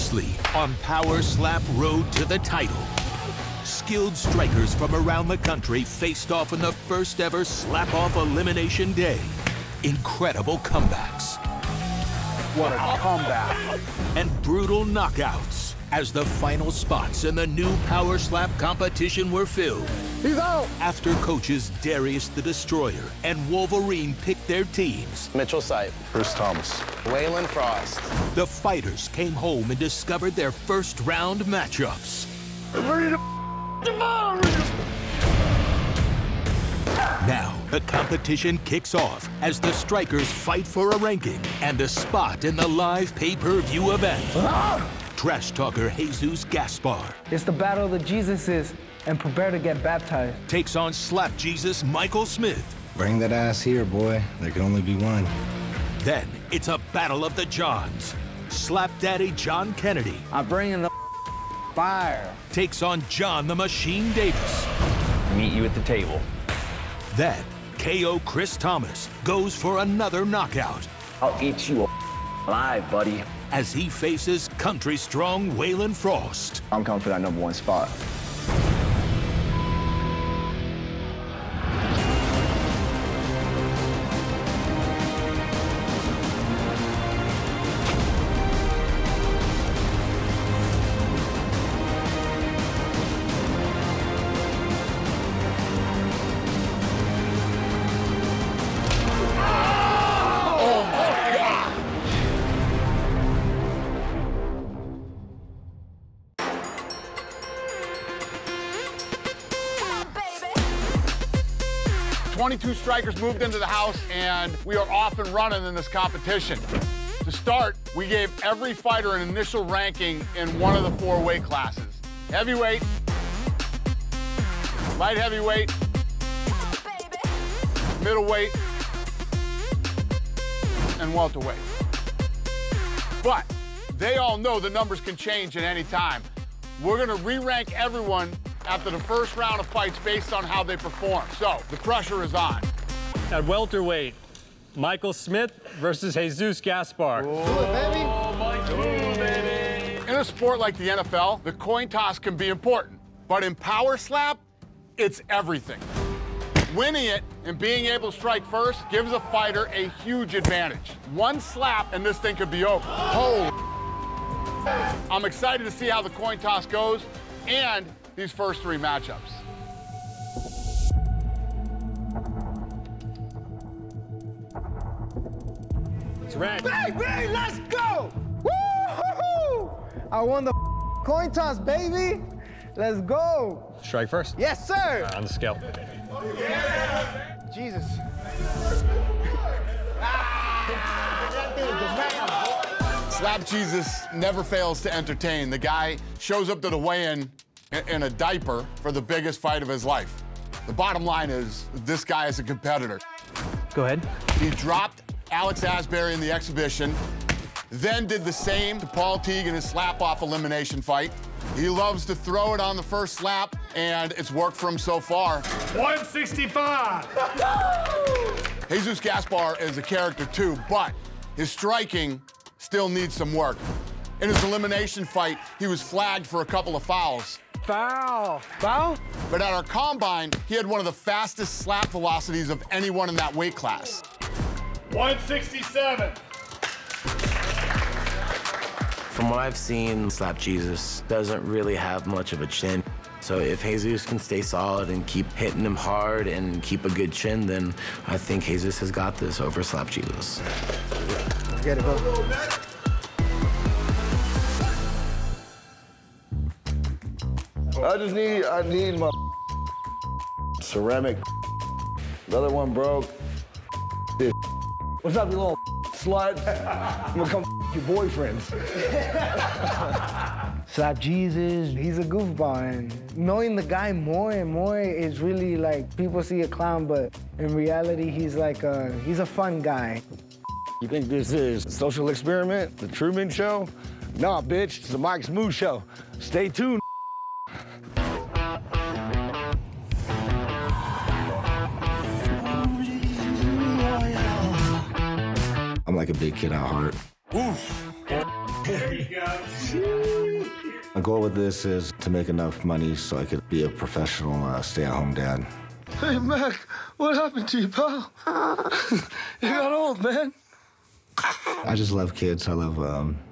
fiercely on Power Slap Road to the title. Skilled strikers from around the country faced off in the first ever slap-off elimination day. Incredible comebacks. What a comeback. And brutal knockouts as the final spots in the new Power Slap competition were filled. He's out! After coaches Darius the Destroyer and Wolverine picked their teams, Mitchell Sipe. Chris Thomas. Waylon Frost. the fighters came home and discovered their first round matchups. Now, the competition kicks off as the strikers fight for a ranking and a spot in the live pay-per-view event. Trash talker Jesus Gaspar It's the battle of the Jesuses, and prepare to get baptized. takes on Slap Jesus Michael Smith. Bring that ass here, boy. There can only be one. Then it's a battle of the Johns. Slap Daddy Jon Kennedy I'm bringing the fire. takes on John the Machine Davis. Meet you at the table. Then KO Chris Thomas goes for another knockout I'll eat you alive, buddy. as he faces country-strong Waylon Frost. I'm coming for that #1 spot. "22 strikers moved into the house, and we are off and running in this competition. To start, we gave every fighter an initial ranking in one of the 4 weight classes: heavyweight, light heavyweight, middleweight, and welterweight. But they all know the numbers can change at any time. We're gonna re-rank everyone after the first round of fights based on how they perform. So the pressure is on. At welterweight, Michael Smith versus Jesus Gaspar. In a sport like the NFL, the coin toss can be important, but in Power Slap, it's everything. Winning it and being able to strike first gives a fighter a huge advantage. One slap and this thing could be over. Holy. I'm excited to see how the coin toss goes and these first 3 matchups. It's red. Baby, let's go! Woo-hoo-hoo! I won the coin toss, baby. Let's go. Strike first. Yes, sir. On the scale. Jesus. Slap Jesus never fails to entertain. The guy shows up to the weigh-in in a diaper for the biggest fight of his life. The bottom line is, this guy is a competitor. Go ahead. He dropped Alex Asbury in the exhibition, then did the same to Paul Teague in his slap-off elimination fight. He loves to throw it on the first slap, and it's worked for him so far. 165. Jesus Gaspar is a character too, but his striking still needs some work. In his elimination fight, he was flagged for a couple of fouls. Foul. Foul? But at our combine, he had one of the fastest slap velocities of anyone in that weight class. 167. From what I've seen, Slap Jesus doesn't really have much of a chin. So if Jesus can stay solid and keep hitting him hard and keep a good chin, then I think Jesus has got this over Slap Jesus. Get it, bro. I need my ceramic. The other one broke. What's up, you little slut? I'm gonna come your boyfriends. Slap Jesus, he's a goofball, and knowing the guy more and more is really like, people see a clown, but in reality, he's a fun guy. You think this is a social experiment, the Truman Show? Nah, bitch, it's the Mike Smooth Show. Stay tuned. I'm like a big kid at heart. My goal with this is to make enough money so I could be a professional stay-at-home dad. Hey, Mac, what happened to you, pal? You got old, man. I just love kids. I love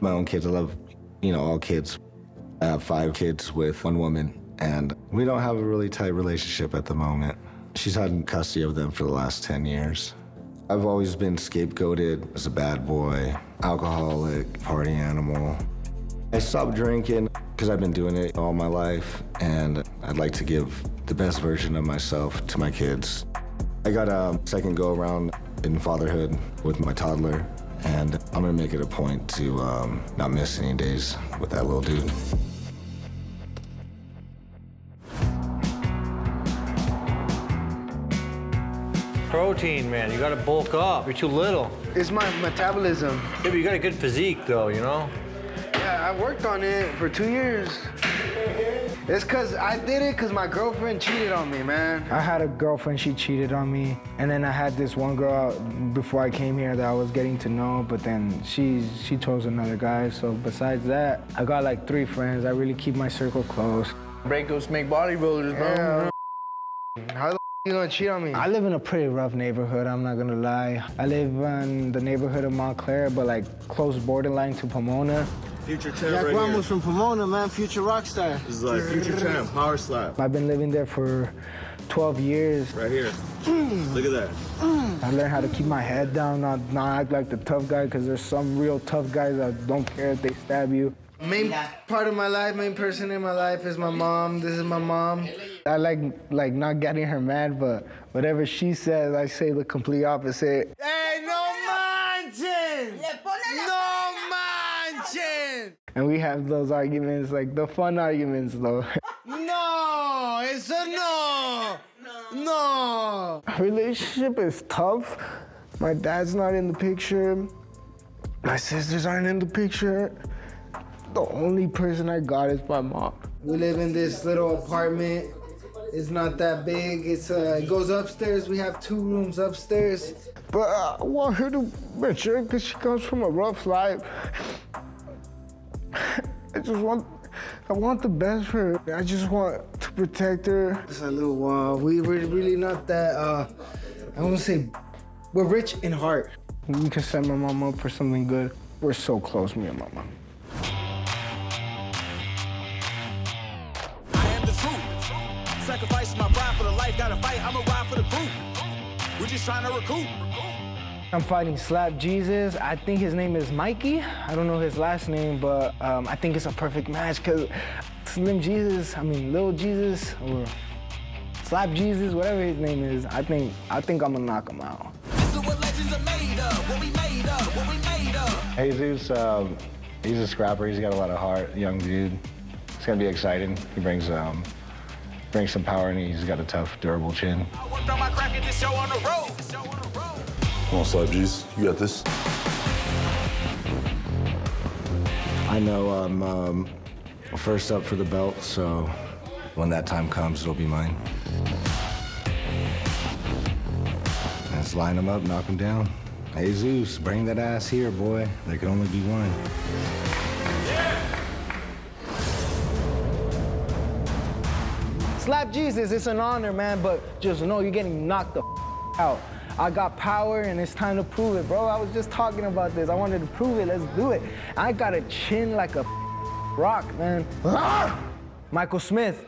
my own kids. I love, all kids. I have 5 kids with 1 woman, and we don't have a really tight relationship at the moment. She's had custody of them for the last 10 years. I've always been scapegoated as a bad boy, alcoholic, party animal. I stopped drinking because I've been doing it all my life, and I'd like to give the best version of myself to my kids. I got a second go-around in fatherhood with my toddler, and I'm gonna make it a point to not miss any days with that little dude. Protein, man. You gotta bulk up. You're too little. It's my metabolism. Yeah, but you got a good physique, though, Yeah, I worked on it for 2 years. It's because I did it because my girlfriend cheated on me, man. I had a girlfriend, she cheated on me. And then I had this one girl before I came here that I was getting to know, but then she chose another guy. So besides that, I got like 3 friends. I really keep my circle close. Breakers make bodybuilders, bro. Yeah. How the you gonna cheat on me? I live in a pretty rough neighborhood, I'm not gonna lie. I live in the neighborhood of Montclair, but like close borderline to Pomona. Future champ right here. from Pomona, man, future rock star. This is like future champ, power slap. I've been living there for 12 years. Right here. Look at that. I learned how to keep my head down, not act like the tough guy, because there's some real tough guys that don't care if they stab you. Main part of my life, main person in my life is my mom. This is my mom. I like not getting her mad, but whatever she says, I say the complete opposite. Hey, no manches! No manches! And we have those arguments, like the fun arguments, though. No, it's a no. No. Our relationship is tough. My dad's not in the picture. My sisters aren't in the picture. The only person I got is my mom. We live in this little apartment. It's not that big. It goes upstairs. We have 2 rooms upstairs. But I want her to mature because she comes from a rough life. I want the best for her. I just want to protect her. It's a little while. We were really not that, I won't say, we're rich in heart. We can set my mom up for something good. We're so close, me and my mom. Sacrificing my pride for the life, gotta fight, I'ma ride for the group. We're just trying to recoup. I'm fighting Slap Jesus. I think his name is Mikey. I don't know his last name, but I think it's a perfect match because Slim Jesus, Little Jesus, or Slap Jesus, whatever his name is, I think I'm gonna knock him out. This is what legends are made of, what we made of, what we made of. Jesus, he's a scrapper. He's got a lot of heart, young dude. It's gonna be exciting. He brings some power, and he's got a tough, durable chin. I worked on my crack at this show on the road. Come on, Slap G's. You got this. I know I'm first up for the belt, so when that time comes, it'll be mine. Let's line him up, knock him down. Jesus, bring that ass here, boy. There can only be one. Slap Jesus, it's an honor, man, but just know you're getting knocked the out. I got power and it's time to prove it, bro. I was just talking about this. I wanted to prove it, let's do it. I got a chin like a rock, man. Michael Smith,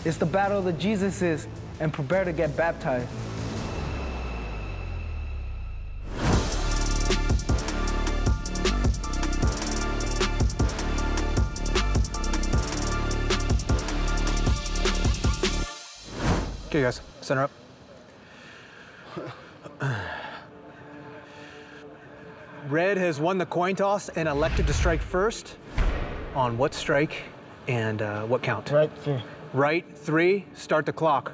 it's the battle of the Jesuses, and prepare to get baptized. Okay, guys, center up. Red has won the coin toss and elected to strike first. On what strike and what count? Right 3. Right 3, start the clock.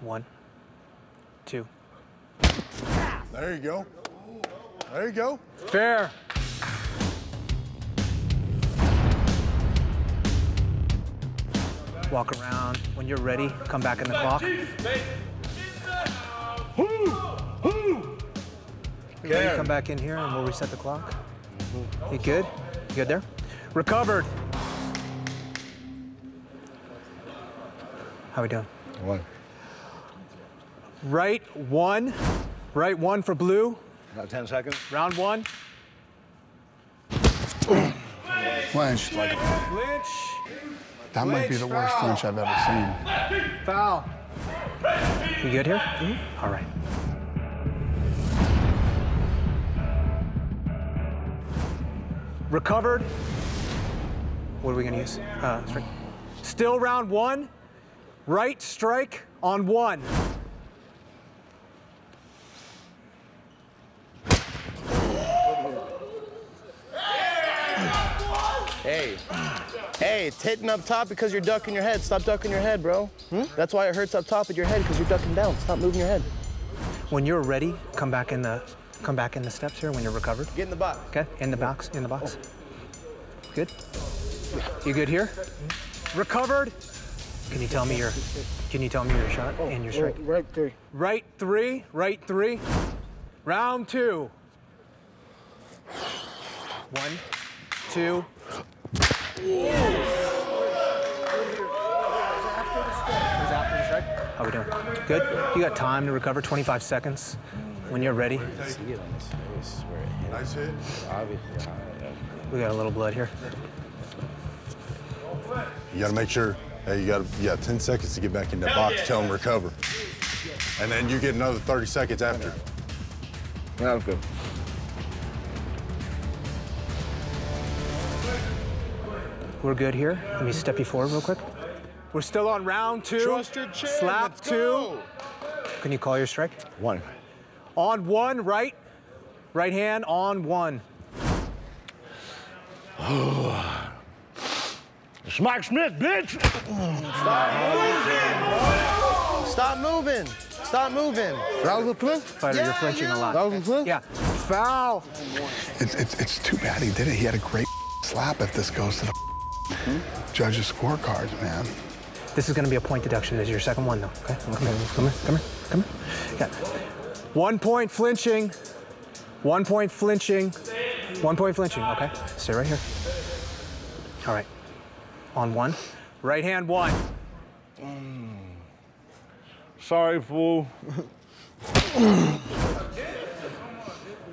1, 2. There you go. There you go. Fair. Walk around. When you're ready, come back in the clock. You ready, come back in here and we'll reset the clock. You good? You good there? Recovered. How we doing? 1. Right 1. Right 1 for blue. About 10 seconds. Round 1. Flinch. Flinch. That might be the worst flinch I've ever seen. Foul. You good here? All right. Recovered. What are we gonna use? Strike. Still round 1. Right strike on 1. Hey, it's hitting up top because you're ducking your head. Stop ducking your head, bro. That's why it hurts up top of your head, because you're ducking down. Stop moving your head. When you're ready, come back in the steps here when you're recovered. Get in the box. Okay, in the box, Good? You good here? Recovered. Can you tell me your shot and your strike? Right 3. Right 3, right 3. Round 2. 1, 2. After the strike? How we doing? Good? You got time to recover, 25 seconds. When you're ready. Nice hit. We got a little blood here. You gotta make sure, hey, you got 10 seconds to get back in the box, tell them recover. And then you get another 30 seconds after. That was good. We're good here. Let me step you forward real quick. We're still on round 2. Trust your chin. Slap Let's 2. go. Can you call your strike? 1. On 1, right. Right hand on 1. It's Mike Smith, bitch! Stop moving. Stop moving. That was a flip? Fighter, you're flinching a lot. That was a flip? Yeah. Foul. It's too bad he did it. He had a great slap if this goes to the judges' scorecards, man. This is going to be a point deduction. This is your second one, though. Okay? Come here. Yeah. 1 point flinching. 1 point flinching. 1 point flinching. Okay. Stay right here. All right. On 1. Right hand 1. Sorry, fool.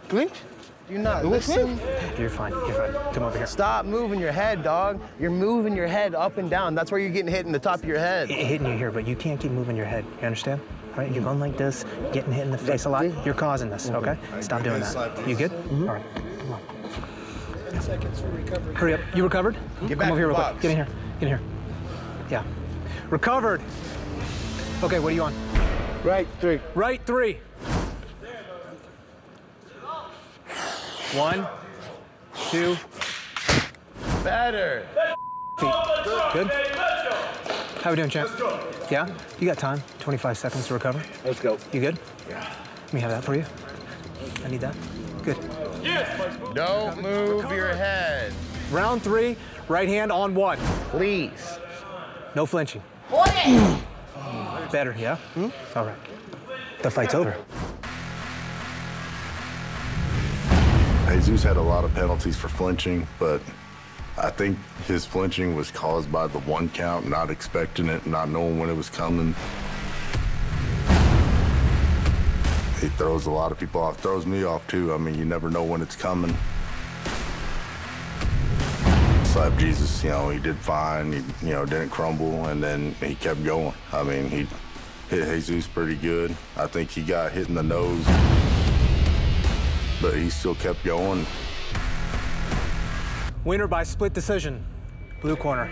Clink? You're not listening. You're fine. Come over here. Stop moving your head, dog. You're moving your head up and down. That's where you're getting hit in the top of your head. Hitting you here, but you can't keep moving your head. You understand? All right, you're going like this, getting hit in the face a lot. You're causing this, okay? Stop doing that. You good? All right, come on. 10 seconds for recovery. Hurry up. You recovered? Get back Come over here in the real quick. box. Get in here. Get in here. Yeah. Recovered. Okay, what are you on? Right 3. Right 3. 1, 2. Better. Feet. Good? How we doing, champ? Yeah? You got time. 25 seconds to recover. Let's go. You good? Yeah. Let me have that for you. I need that. Good. Don't move your head. Round 3, right hand on 1. Please. No flinching. Better, yeah? All right. The fight's over. Jesus had a lot of penalties for flinching, but I think his flinching was caused by the 1 count, not expecting it, not knowing when it was coming. He throws a lot of people off, throws me off too. I mean, you never know when it's coming. Slap Jesus, he did fine, he, didn't crumble, and then he kept going. I mean, he hit Jesus pretty good. I think he got hit in the nose, but he still kept going. Winner by split decision, blue corner.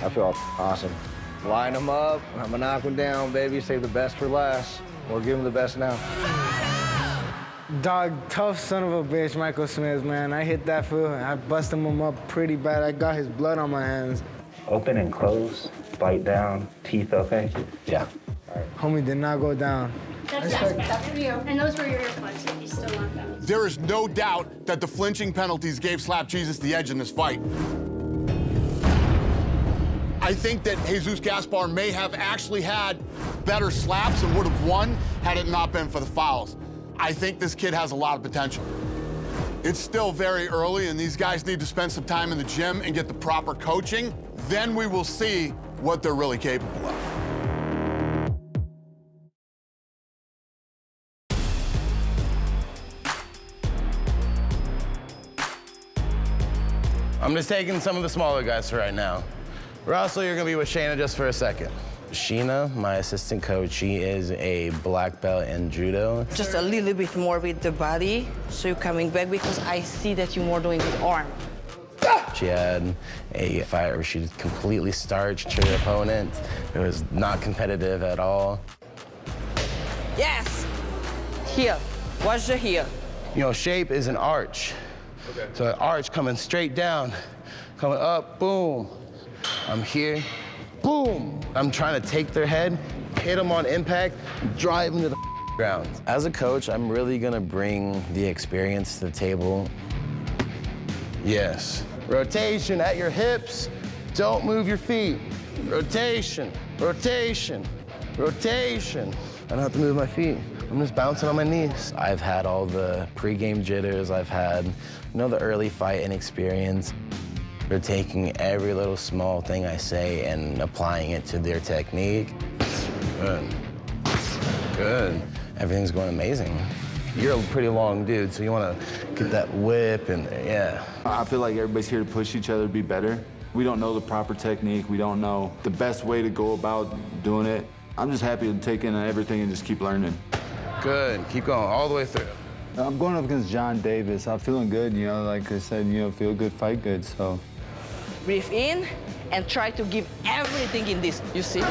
I feel awesome. Line them up. I'm gonna knock them down, baby. Save the best for last. Or give them the best now. Dog, tough son of a bitch, Michael Smith, man. I hit that fool. I busted him up pretty bad. I got his blood on my hands. Open and close, bite down, teeth okay? Yeah. Homie did not go down. That's for you. And those were your earplugs if you still want them. There is no doubt that the flinching penalties gave Slap Jesus the edge in this fight. I think that Jesus Gaspar may have actually had better slaps and would have won had it not been for the fouls. I think this kid has a lot of potential. It's still very early, and these guys need to spend some time in the gym and get the proper coaching. Then we will see what they're really capable of. I'm just taking some of the smaller guys for right now. Russell, you're gonna be with Shayna just for a second. Sheena, my assistant coach, she is a black belt in judo. Just a little bit more with the body, so you're coming back because I see that you're more doing with arm. She had a fight where she completely starched her opponent. It was not competitive at all. Yes! Here. Watch the heel. You know, shape is an arch. Okay. So an arch coming straight down, coming up, boom. I'm here, boom. I'm trying to take their head, hit them on impact, drive them to the ground. As a coach, I'm really gonna bring the experience to the table. Yes. Rotation at your hips. Don't move your feet. Rotation, rotation, rotation. I don't have to move my feet. I'm just bouncing on my knees. I've had all the pregame jitters. I've had, the early fight inexperience. They're taking every little small thing I say and applying it to their technique. Good. Good. Everything's going amazing. You're a pretty long dude, so you want to get that whip and yeah. I feel like everybody's here to push each other to be better. We don't know the proper technique. We don't know the best way to go about doing it. I'm just happy to take in everything and just keep learning. Good. Keep going all the way through. I'm going up against Jon Davis. I'm feeling good, like I said, feel good, fight good, so. Breathe in and try to give everything in this. You see?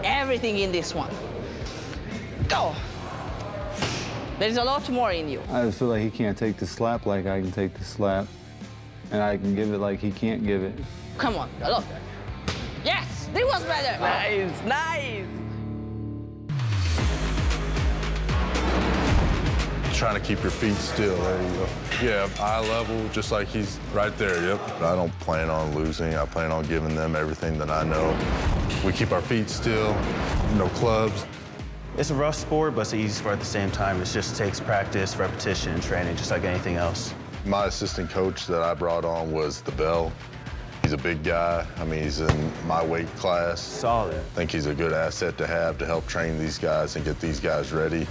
Everything in this one. Go. There's a lot more in you. I just feel like he can't take the slap like I can take the slap. And I can give it like he can't give it. Come on, a lot. Yes, this was better. Nice, nice. Trying to keep your feet still, there you go. Yeah, eye level, just like he's right there, yep. I don't plan on losing. I plan on giving them everything that I know. We keep our feet still, no clubs. It's a rough sport, but it's an easy sport at the same time. It just takes practice, repetition, and training, just like anything else. My assistant coach that I brought on was the Bell. He's a big guy. I mean, he's in my weight class. Solid. I think he's a good asset to have to help train these guys and get these guys ready.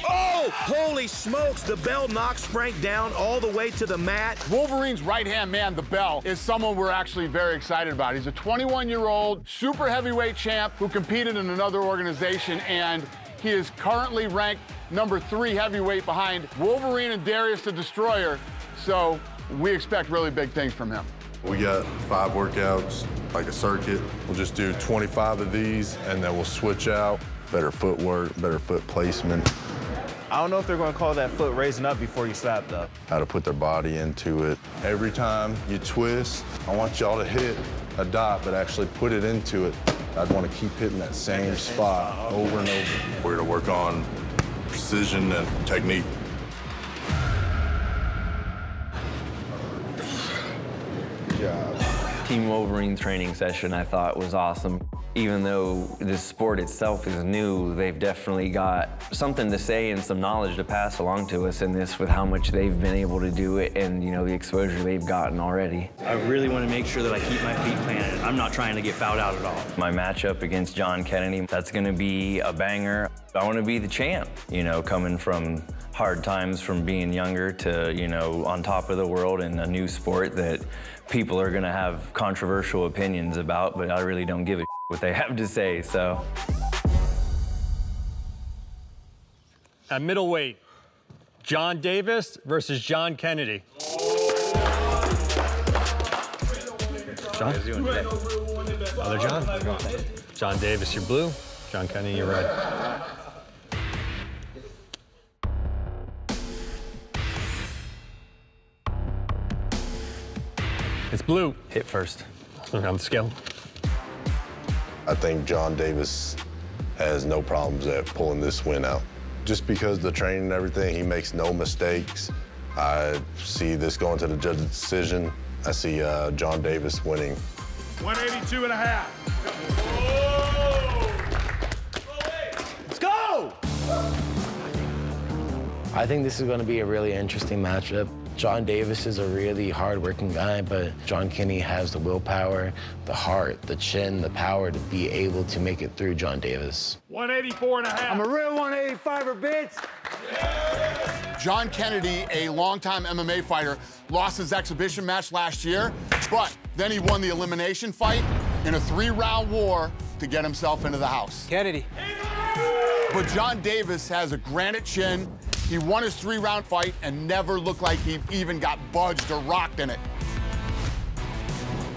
Oh, holy smokes, the Bell knocks Frank down all the way to the mat. Wolverine's right-hand man, the Bell, is someone we're actually very excited about. He's a 21-year-old super heavyweight champ who competed in another organization, and he is currently ranked #3 heavyweight behind Wolverine and Darius the Destroyer, so we expect really big things from him. We got 5 workouts, like a circuit. We'll just do 25 of these, and then we'll switch out. Better footwork, better foot placement. I don't know if they're going to call that foot raising up before you slap, though. How to put their body into it. Every time you twist, I want y'all to hit a dot, but actually put it into it. I'd want to keep hitting that same spot over and over. We're going to work on precision and technique. Good job. Team Wolverine training session I thought was awesome. Even though this sport itself is new, they've definitely got something to say and some knowledge to pass along to us in this with how much they've been able to do it and, the exposure they've gotten already. I really want to make sure that I keep my feet planted. I'm not trying to get fouled out at all. My matchup against Jon Kennedy, that's going to be a banger. I want to be the champ, coming from hard times from being younger to, on top of the world in a new sport that people are going to have controversial opinions about, but I really don't give a what they have to say, so. At middleweight, Jon Davis versus Jon Kennedy. John? Other John? Jon Davis, you're blue. Jon Kennedy, you're red. It's blue. Hit first. On the scale. I think Jon Davis has no problems at pulling this win out. Just because the training and everything, he makes no mistakes. I see this going to the judge's decision. I see Jon Davis winning. 182 and a half. Let's go! I think this is going to be a really interesting matchup. Jon Davis is a really hard-working guy, but Jon Kennedy has the willpower, the heart, the chin, the power to be able to make it through Jon Davis. 184 and a half. I'm a real 185er, bitch. Jon Kennedy, a longtime MMA fighter, lost his exhibition match last year, but then he won the elimination fight in a 3-round war to get himself into the house. Kennedy. But Jon Davis has a granite chin. He won his 3-round fight and never looked like he even got budged or rocked in it.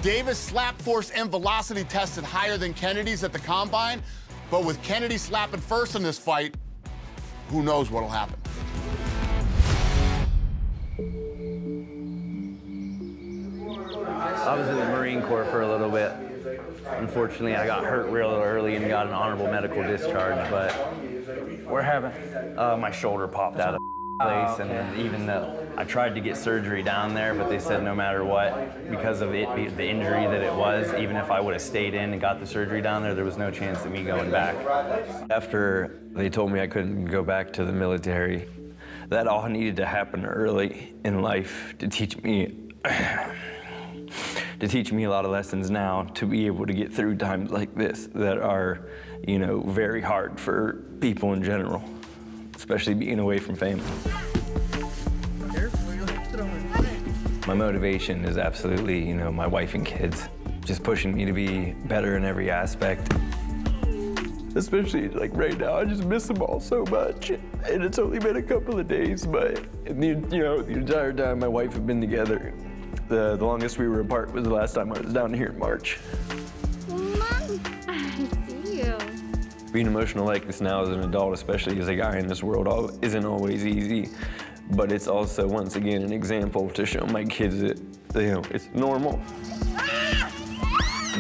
Davis' slap force and velocity tested higher than Kennedy's at the combine, but with Kennedy slapping first in this fight, who knows what'll happen. I was in the Marine Corps for a little bit. Unfortunately, I got hurt real early and got an honorable medical discharge, but we're having, my shoulder popped out of place, and even though I tried to get surgery down there, but they said no matter what, because of it, the injury that it was, even if I would have stayed in and got the surgery down there was no chance of me going back. After they told me I couldn't go back to the military, that all needed to happen early in life to teach me a lot of lessons now to be able to get through times like this that are, you know, very hard for people in general, especially being away from family. My motivation is absolutely, you know, my wife and kids, just pushing me to be better in every aspect. Especially like right now, I just miss them all so much. And it's only been a couple of days, but the entire time my wife had been together, the longest we were apart was the last time I was down here in March. Mom, I see you. Being emotional like this now as an adult, especially as a guy in this world, isn't always easy. But it's also, once again, an example to show my kids that, you know, it's normal.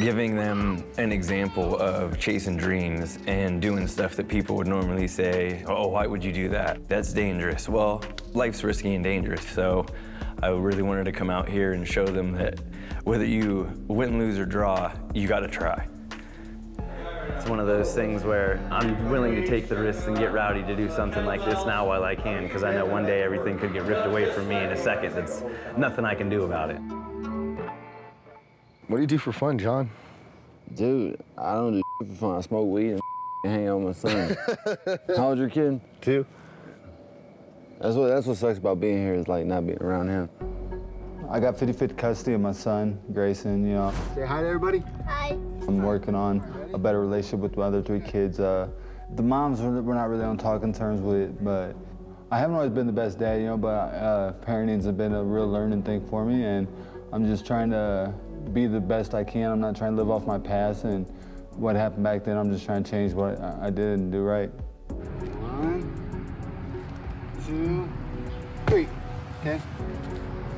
Giving them an example of chasing dreams and doing stuff that people would normally say, oh, why would you do that? That's dangerous. Well, life's risky and dangerous, so I really wanted to come out here and show them that whether you win, lose, or draw, you gotta try. It's one of those things where I'm willing to take the risks and get rowdy to do something like this now while I can, because I know one day everything could get ripped away from me in a second. There's nothing I can do about it. What do you do for fun, Jon? Dude, I don't do for fun. I smoke weed and hang out with my son. How old's your kid? 2. That's what sucks about being here, is like not being around him. I got 50-50 custody of my son, Grayson, you know. Say hi to everybody. Hi. I'm working on a better relationship with my other 3 kids. The moms, we're not really on talking terms with, but I haven't always been the best dad, you know, but parenting's been a real learning thing for me, and I'm just trying to be the best I can. I'm not trying to live off my past and what happened back then. I'm just trying to change what I did and do right. 1, 2, 3. Okay.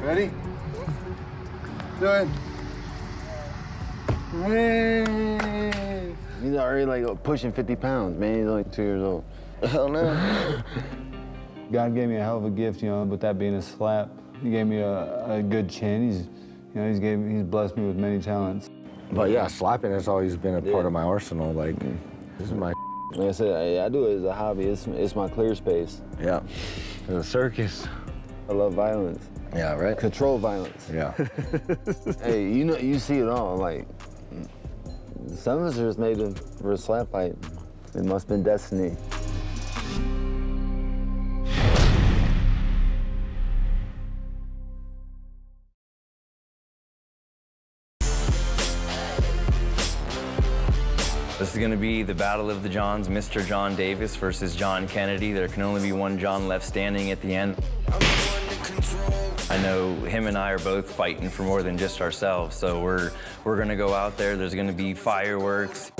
Ready? Good. Hey. He's already like pushing 50 pounds, man. He's only 2 years old. Hell no. God gave me a hell of a gift, you know, with that being a slap. He gave me a good chin. He's blessed me with many talents. But yeah, slapping has always been a part of my arsenal. Like, this is my. Like I said, I do it as a hobby. It's my clear space. Yeah. It's a circus. I love violence. Yeah, right. Control violence. Yeah. Hey, you know, you see it all. Like, some of us are just made for a slap fight. It must have been destiny. This is going to be the battle of the Johns, Mr. Jon Davis versus Jon Kennedy. There can only be one Jon left standing at the end. I know him and I are both fighting for more than just ourselves, so we're going to go out there. There's going to be fireworks.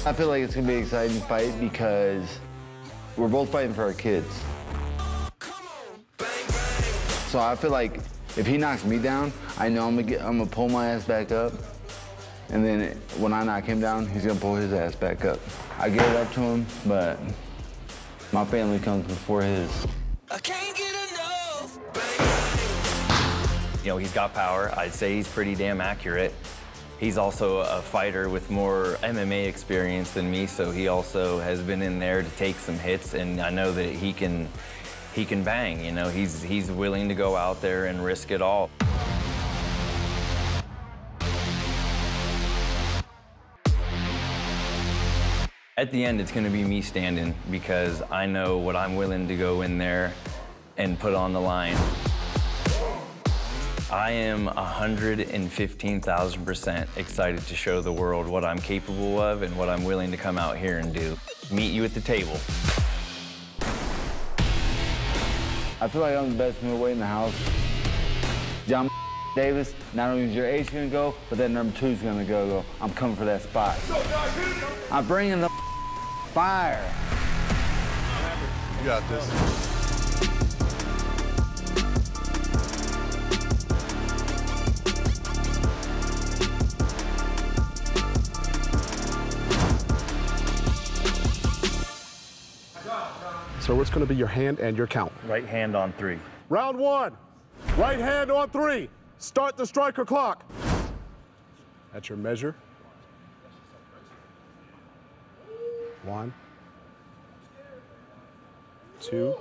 I feel like it's going to be an exciting fight because we're both fighting for our kids. So I feel like if he knocks me down, I know I'm gonna pull my ass back up And then when I knock him down, he's gonna pull his ass back up. I give it up to him, but my family comes before his. You know, he's got power. I'd say he's pretty damn accurate. He's also a fighter with more MMA experience than me, so he also has been in there to take some hits, and I know that he can bang. You know, he's willing to go out there and risk it all. At the end, it's going to be me standing because I know what I'm willing to go in there and put on the line. I am 115,000% excited to show the world what I'm capable of and what I'm willing to come out here and do. Meet you at the table. I feel like I'm the best middleweight in the house. Jon Davis, not only is your ace gonna go, but that number 2's gonna go. I'm coming for that spot. I'm bringing the fire. You got this. So what's going to be your hand and your count? Right hand on 3. Round 1, right hand on 3. Start the striker clock. That's your measure. 1, 2.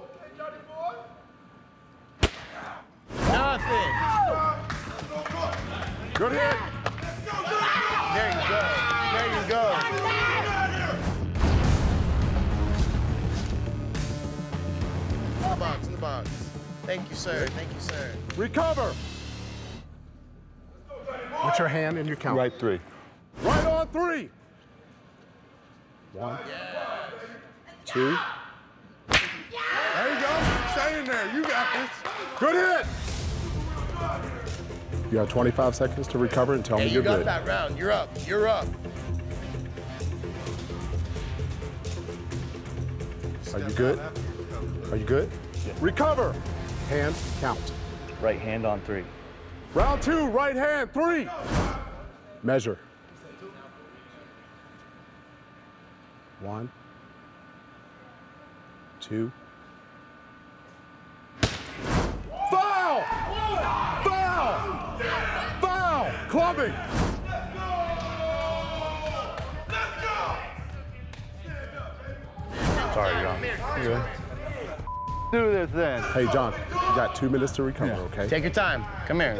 Nothing. Good hit. There you go. There you go. In the box. Thank you, sir. Thank you, sir. Recover. What's your hand and your count? Right 3. Right on 3. 1, 2. There you go. Stay in there. You got this. Good hit. You have 25 seconds to recover and tell me you're you got good. that round. You're up. You're up. Are you good? Are you good? Yeah. Recover. Hand, count. Right hand on 3. Round 2, right hand, 3. Measure. 1, 2. Foul! Foul! Foul! Clubbing! Sorry, Jon. Good. Do this then. Hey, Jon, you got 2 minutes to recover, okay? Take your time. Come here.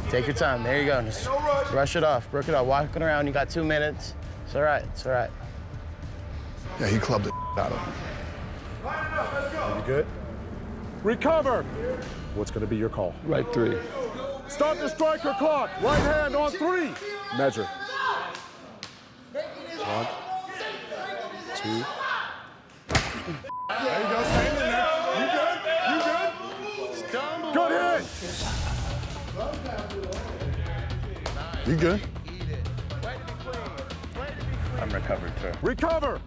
Take your time. There you go. Just rush it off. Work it off. Walking around. You got 2 minutes. It's all right. It's all right. Yeah, he clubbed the out of him. Are you good? Recover! What's going to be your call? Right 3. Start the striker clock. Right hand on 3. Measure. 1, 2. There you go. Stay in there. You good? You good? Good hit! You good? I'm recovered, sir. Recover!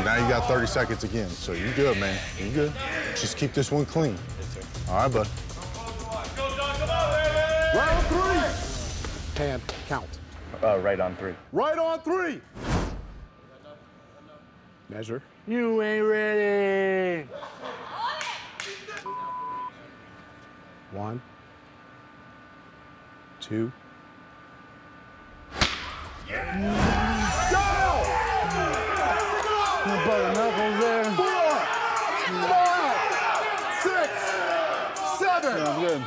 Now you got 30 seconds again, so you good, man. You good. Just keep this one clean. All right, bud. Round 3! Hand, count. Right on 3. Right on 3! Measure. You ain't ready. 1, 2. Butter knuckles there. 4, 5, 6, 7, Yeah, I'm good.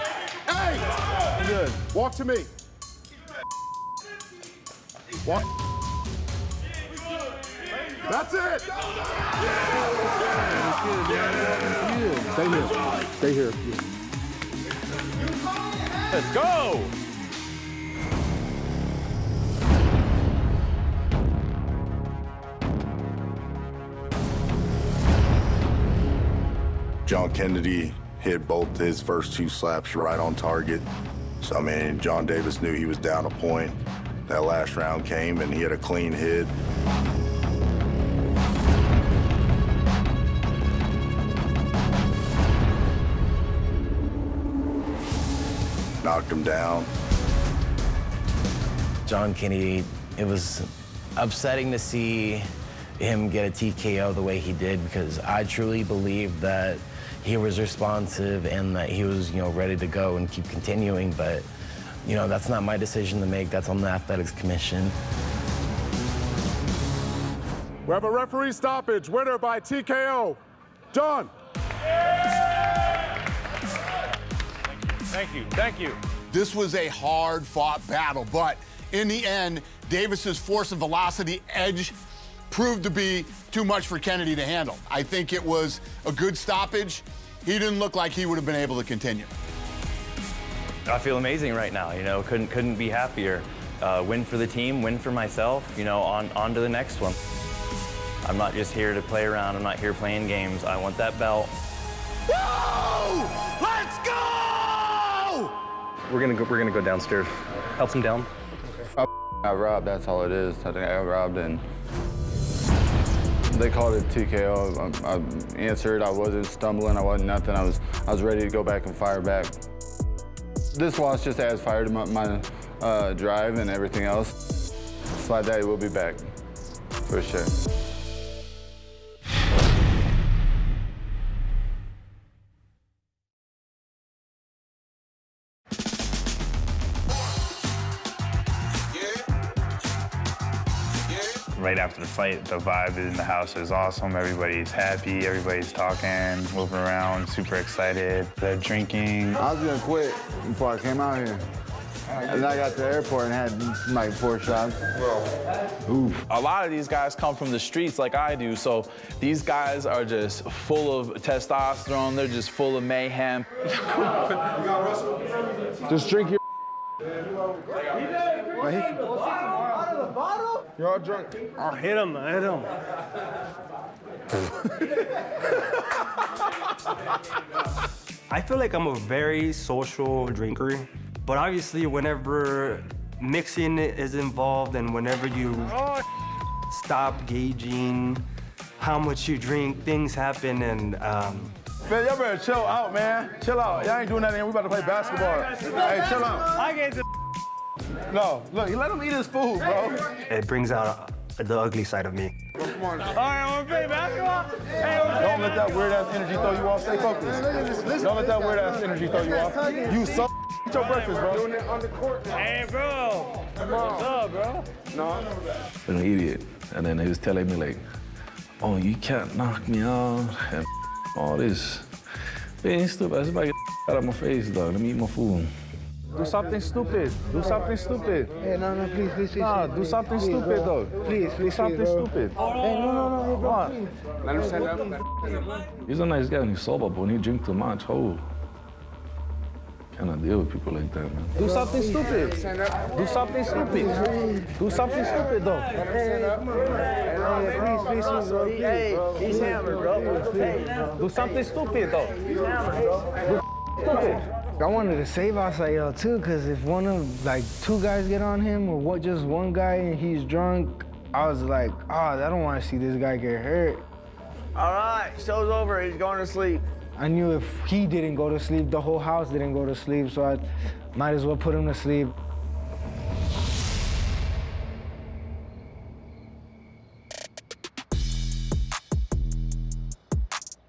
8. I'm good. Walk to me. Walk. That's it. Stay here. Stay here. Let's go! Jon Kennedy hit both his first 2 slaps right on target. So, I mean, Jon Davis knew he was down a point. That last round came and he had a clean hit. knocked him down. Jon Kennedy, it was upsetting to see him get a TKO the way he did, because I truly believe that he was responsive and that he was, ready to go and keep continuing. But, that's not my decision to make. That's on the Athletics Commission. We have a referee stoppage. Winner by TKO. Jon. Thank you. Thank you. This was a hard-fought battle, but in the end, Davis's force and velocity edge proved to be too much for Kennedy to handle. I think it was a good stoppage. He didn't look like he would have been able to continue. I feel amazing right now, couldn't be happier. Win for the team, win for myself, on to the next one. I'm not just here to play around, I'm not here playing games. I want that belt. Whoa! Let's go! We're gonna go downstairs. Help him down. I robbed, that's all it is. I think I got robbed and they called it TKO. I answered, I wasn't stumbling, I wasn't nothing. I was ready to go back and fire back. This loss just adds fire to my drive and everything else. Slide Daddy will be back, for sure. Right after the fight, the vibe in the house is awesome. Everybody's happy, everybody's talking, moving around, super excited. They're drinking. I was gonna quit before I came out here. And I got to the airport and had like 4 shots. Oof. A lot of these guys come from the streets like I do, so these guys are just full of testosterone. They're just full of mayhem. Just drink your You're all drunk. Oh, hit him. I feel like I'm a very social drinker, but obviously whenever mixing is involved and whenever you stop gauging how much you drink, things happen and Man, y'all better chill out, man. Chill out. Y'all ain't doing nothing. We about to play basketball. Hey, chill out. I get the No, look, you let him eat his food, bro. It brings out the ugly side of me. Come on. All right, I want to play basketball. Don't let that weird-ass energy throw you off. Stay focused. Don't let that weird-ass energy throw you off. You so eat your breakfast, bro. Doing it on the court. Hey, bro. What's up, bro? No. An idiot. And then he was telling me like, oh, you can't knock me out and all this. Being stupid. I said, get out of my face, dog. Let me eat my food. Do something stupid. Do something stupid. Hey, no, please. Nah, do something stupid, though. Please, do something stupid. Hey, no, hey, bro, please. Let him stand up. He's a nice guy when he's sober, but when he drinks too much, cannot deal with people like that, man. Do something stupid. Do something stupid. Do something stupid, though. Please, bro. Hey, he's hammered, bro. Do something stupid, though. He's hammered, bro. Do stupid. I wanted to save Asael too, because if one of, 2 guys get on him or just one guy and he's drunk, I was like, I don't want to see this guy get hurt. All right, show's over. He's going to sleep. I knew if he didn't go to sleep, the whole house didn't go to sleep, so I might as well put him to sleep.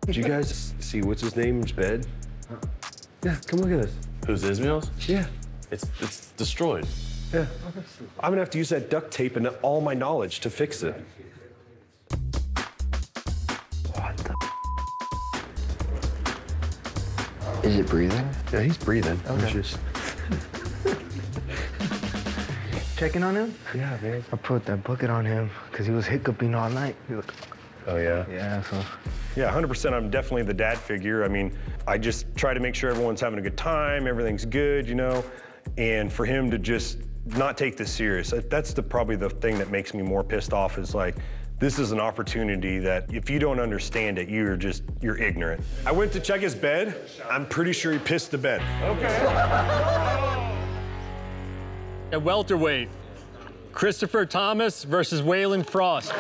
Did you guys see what's his name's bed? Yeah, come look at this. Who's Ismail's? Yeah. It's destroyed. Yeah. I'm gonna have to use that duct tape and all my knowledge to fix it. What the? Is it breathing? Yeah, he's breathing. Okay. Just... Checking on him? Yeah, man. I put that bucket on him because he was hiccuping all night. Oh, yeah? Yeah, so. Yeah, 100%. I'm definitely the dad figure. I mean, I just try to make sure everyone's having a good time, everything's good, and for him to just not take this serious. That's probably the thing that makes me more pissed off is like, this is an opportunity that if you don't understand it, you're ignorant. I went to check his bed. I'm pretty sure he pissed the bed. Okay. At welterweight, Christopher Thomas versus Waylon Frost.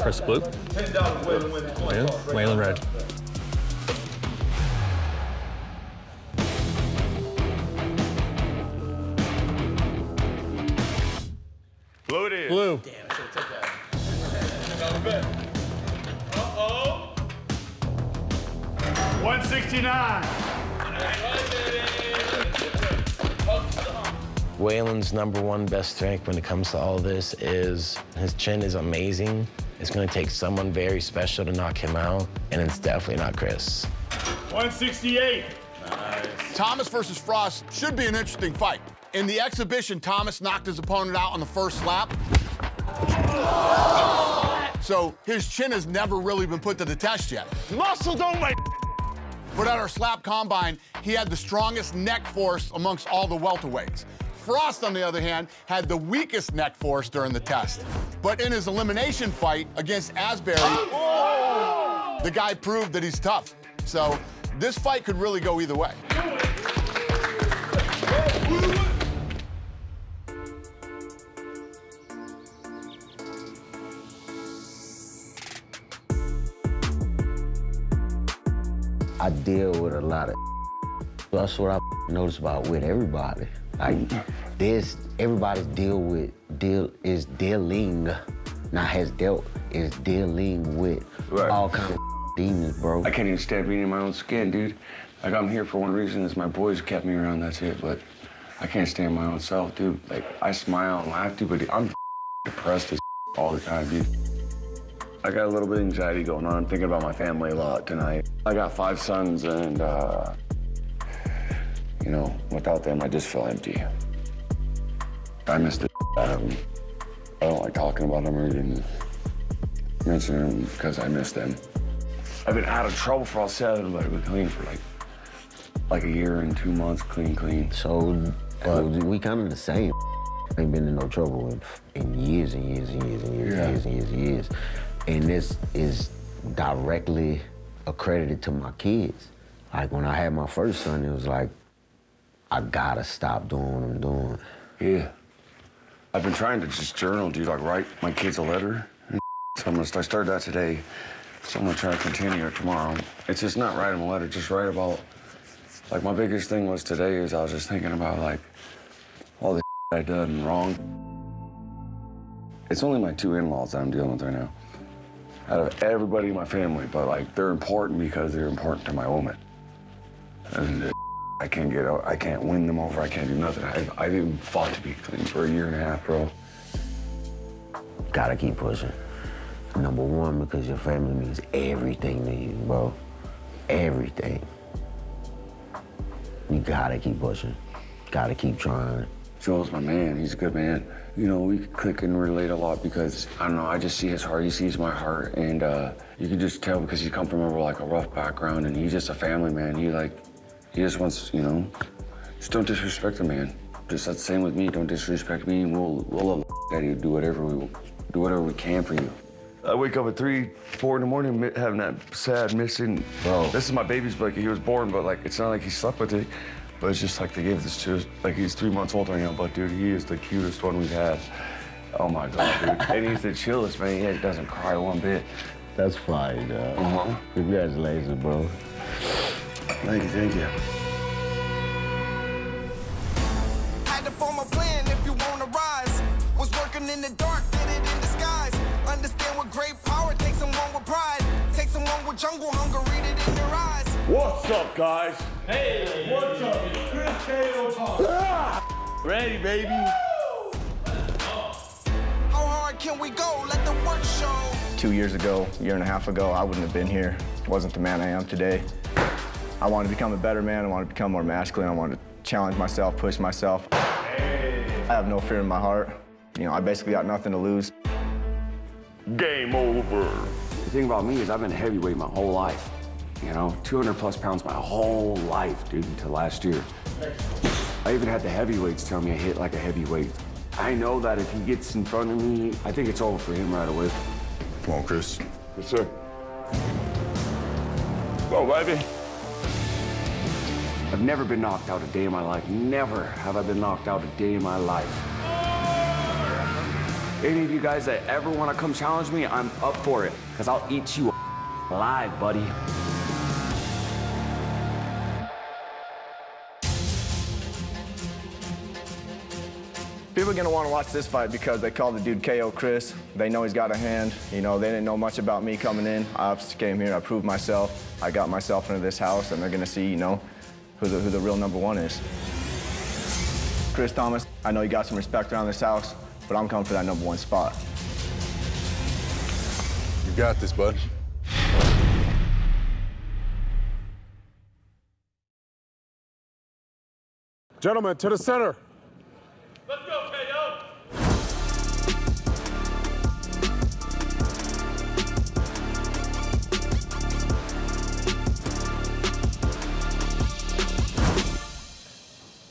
Chris Blue. Waylon Red. Blue it is. Blue. Damn, I should have took that. Uh-oh. 169. Waylon's #1 best strength when it comes to all this is his chin is amazing. It's gonna take someone very special to knock him out, and it's definitely not Chris. 168. Thomas versus Frost should be an interesting fight. In the exhibition, Thomas knocked his opponent out on the first slap. So his chin has never really been put to the test yet. Muscle don't make. But at our slap combine, he had the strongest neck force amongst all the welterweights. Frost, on the other hand, had the weakest neck force during the test. But in his elimination fight against Asbury, the guy proved that he's tough. So this fight could really go either way. I deal with a lot of that's what I notice about with everybody. Like everybody's dealing, not has dealt, is dealing with all kinds of demons, bro. I can't even stand being in my own skin, dude. Like, I'm here for one reason, is my boys kept me around, that's it, but I can't stand my own self, dude. Like, I smile and laugh, dude, but I'm depressed as all the time, dude. I got a little bit of anxiety going on. I'm thinking about my family a lot tonight. I got 5 sons, and, you know, without them, I just feel empty. I miss the out of them. I don't like talking about them or even mentioning them because I miss them. I've been out of trouble for all 7, but I've been clean for like a year and 2 months, clean. So we kind of the same. I ain't been in no trouble in years and years and years and years and years and years and years. And this is directly accredited to my kids. Like, when I had my first son, it was like, I gotta stop doing what I'm doing. Yeah. I've been trying to just journal, dude, like write my kids a letter. So I started that today. So I'm gonna try to continue it tomorrow. It's just not write them a letter, just write about, like, my biggest thing was today is I was just thinking about, like, all the I done wrong. It's only my 2 in-laws that I'm dealing with right now. Out of everybody in my family, but, like, they're important because they're important to my woman. And I can't get out, I can't win them over, I can't do nothing. I've even fought to be clean for a year and a half, bro. Gotta keep pushing. #1, because your family means everything to you, bro. Everything. You gotta keep pushing. Gotta keep trying. Joel's my man, he's a good man. You know, we click and relate a lot because, I don't know, I just see his heart, he sees my heart, and you can just tell because he come from a rough background, and he's just a family man. He just wants, you know, just don't disrespect the man. Just that's the same with me, don't disrespect me, and we'll let you do whatever we can for you. I wake up at 3, 4 in the morning having that sad missing. Bro. This is my baby's, like, he was born, but, like, it's not like he slept with it. But it's just like they gave this to us, like, he's 3 months old right now, but dude, he is the cutest one we've had. Oh my God, dude. And he's the chillest, man. He doesn't cry one bit. That's fine, dog. Congratulations, bro. Thank you. Had to form a plan if you wanna rise. Was working in the dark, did it in disguise. Understand what great power takes someone with pride. Take someone with jungle hunger, read it in their eyes. What's up, guys? Hey, what's up? It's Chris K. Ready, baby. How hard can we go? Let the work show. 2 years ago, a year and a half ago, I wouldn't have been here. Wasn't the man I am today. I wanted to become a better man. I wanted to become more masculine. I wanted to challenge myself, push myself. I have no fear in my heart. You know, I basically got nothing to lose. Game over. The thing about me is I've been a heavyweight my whole life. You know, 200+ pounds my whole life, dude, until last year. I even had the heavyweights tell me I hit like a heavyweight. I know that if he gets in front of me, I think it's over for him right away. Come on, Chris. Yes, sir. Go, baby. I've never been knocked out a day in my life. Never have I been knocked out a day in my life. Any of you guys that ever want to come challenge me, I'm up for it, because I'll eat you alive, buddy. People are gonna want to watch this fight because they call the dude KO Chris. They know he's got a hand. You know, they didn't know much about me coming in. I just came here, I proved myself. I got myself into this house, and they're gonna see, you know, who the real #1 is. Chris Thomas, I know you got some respect around this house, but I'm coming for that #1 spot. You got this, bud. Gentlemen, to the center. Let's go, KO.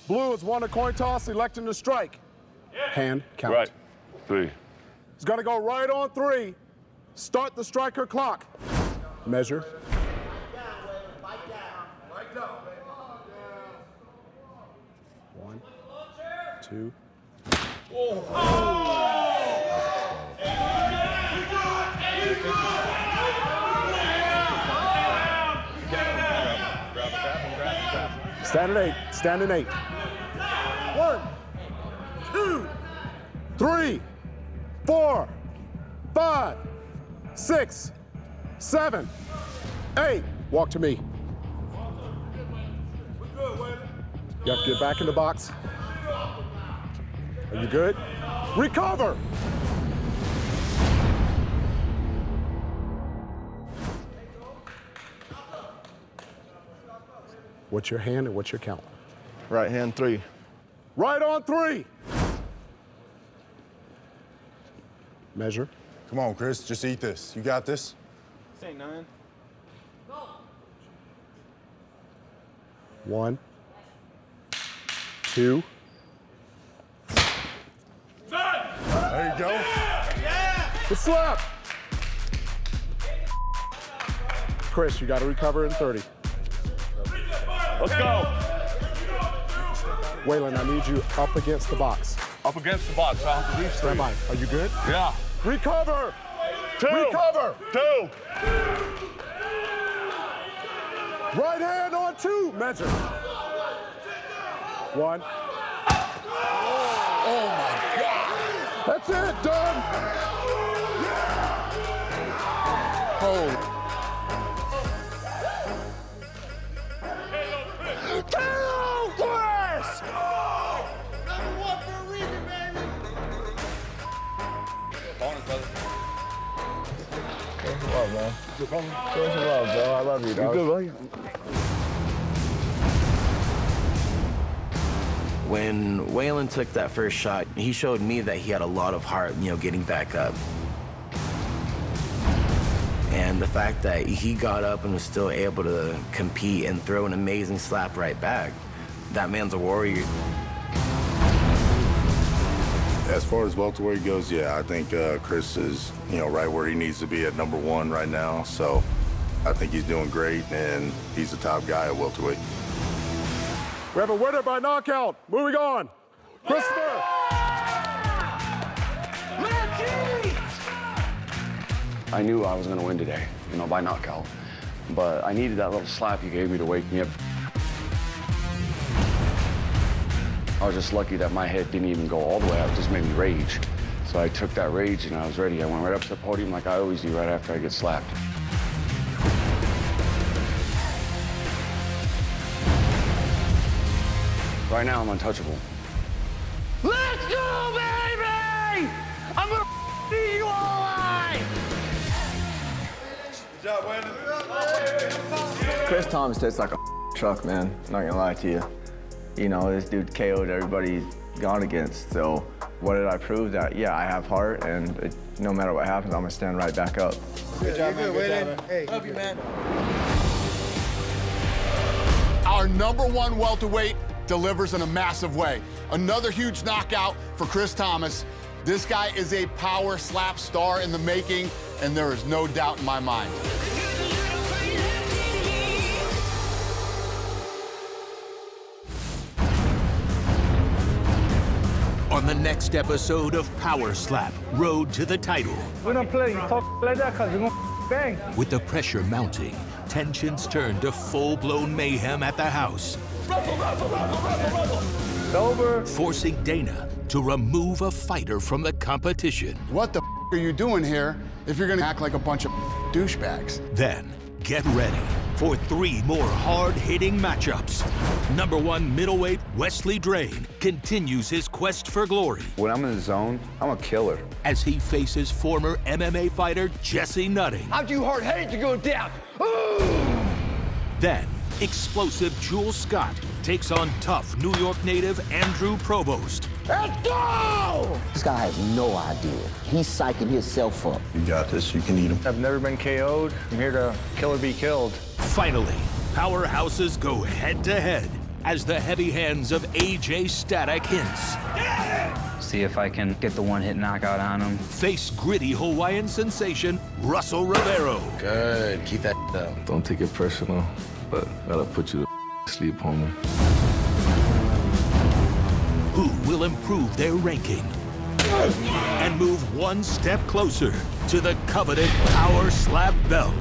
Blue has won a coin toss, electing to strike. Yeah. Hand count. Right. 3. He's gonna go right on 3. Start the striker clock. Measure. 1, 2. Stand at 8. Stand at 8. 1, 2, 3, 4, 5, 6, 7, 8. Walk to me. You have to get back in the box. Are you good? Recover! What's your hand and what's your count? Right hand 3. Right on 3. Measure. Come on, Chris, just eat this. You got this? This ain't none. 1, 2. There you go. Good slap. Chris, you got to recover in 30. Let's go. Waylon, I need you up against the box. Up against the box, huh? Stand by. Are you good? Yeah. Recover! 2. Recover! 2. Right hand on 2. Measure. 1. Oh my God! That's it, done! Oh. KO Chris! #1 for a reason, baby. Show some love, man. Show some love, bro. I love you, dog. You good, buddy? When Waylon took that first shot, he showed me that he had a lot of heart, you know, getting back up. And the fact that he got up and was still able to compete and throw an amazing slap right back, that man's a warrior. As far as welterweight goes, yeah, I think Chris is, you know, right where he needs to be at #1 right now. So I think he's doing great, and he's the top guy at welterweight. We have a winner by knockout. Moving on. Christopher. I knew I was going to win today, you know, by knockout. But I needed that little slap you gave me to wake me up. I was just lucky that my head didn't even go all the way out. It just made me rage. So I took that rage and I was ready. I went right up to the podium like I always do right after I get slapped. Right now, I'm untouchable. Let's go, baby! I'm gonna see you all alive! Good job, Waylon. Chris Thomas tastes like a truck, man. Not gonna lie to you. You know, this dude KO'd everybody he's gone against. So what did I prove? That, yeah, I have heart, and no matter what happens, I'm gonna stand right back up. Good job, man. Good job, man. Hey, love you, man. Our #1 welterweight delivers in a massive way. Another huge knockout for Chris Thomas. This guy is a power slap star in the making, and there is no doubt in my mind. on the next episode of Power Slap, Road to the Title. We don't play talk like that because we're gonna bang. With the pressure mounting, tensions turn to full-blown mayhem at the house. It's over. Forcing Dana to remove a fighter from the competition. What the are you doing here if you're gonna act like a bunch of douchebags? Then, get ready for 3 more hard-hitting matchups. #1 middleweight Wesley Drain continues his quest for glory. When I'm in the zone, I'm a killer. As he faces former MMA fighter Jesse Nutting. I'm too hard-headed to go down. Then, explosive Jules Scott takes on tough New York native Andrew Provost. Let's go! This guy has no idea. He's psyching himself up. You got this. You can eat him. I've never been KO'd. I'm here to kill or be killed. Finally, powerhouses go head-to-head as the heavy hands of AJ Static Hints. See if I can get the one-hit knockout on him. Face gritty Hawaiian sensation Russell Rivero. Good, keep that up. Don't take it personal, but gotta put you to sleep, homie. Who will improve their ranking and move one step closer to the coveted Power Slap belt?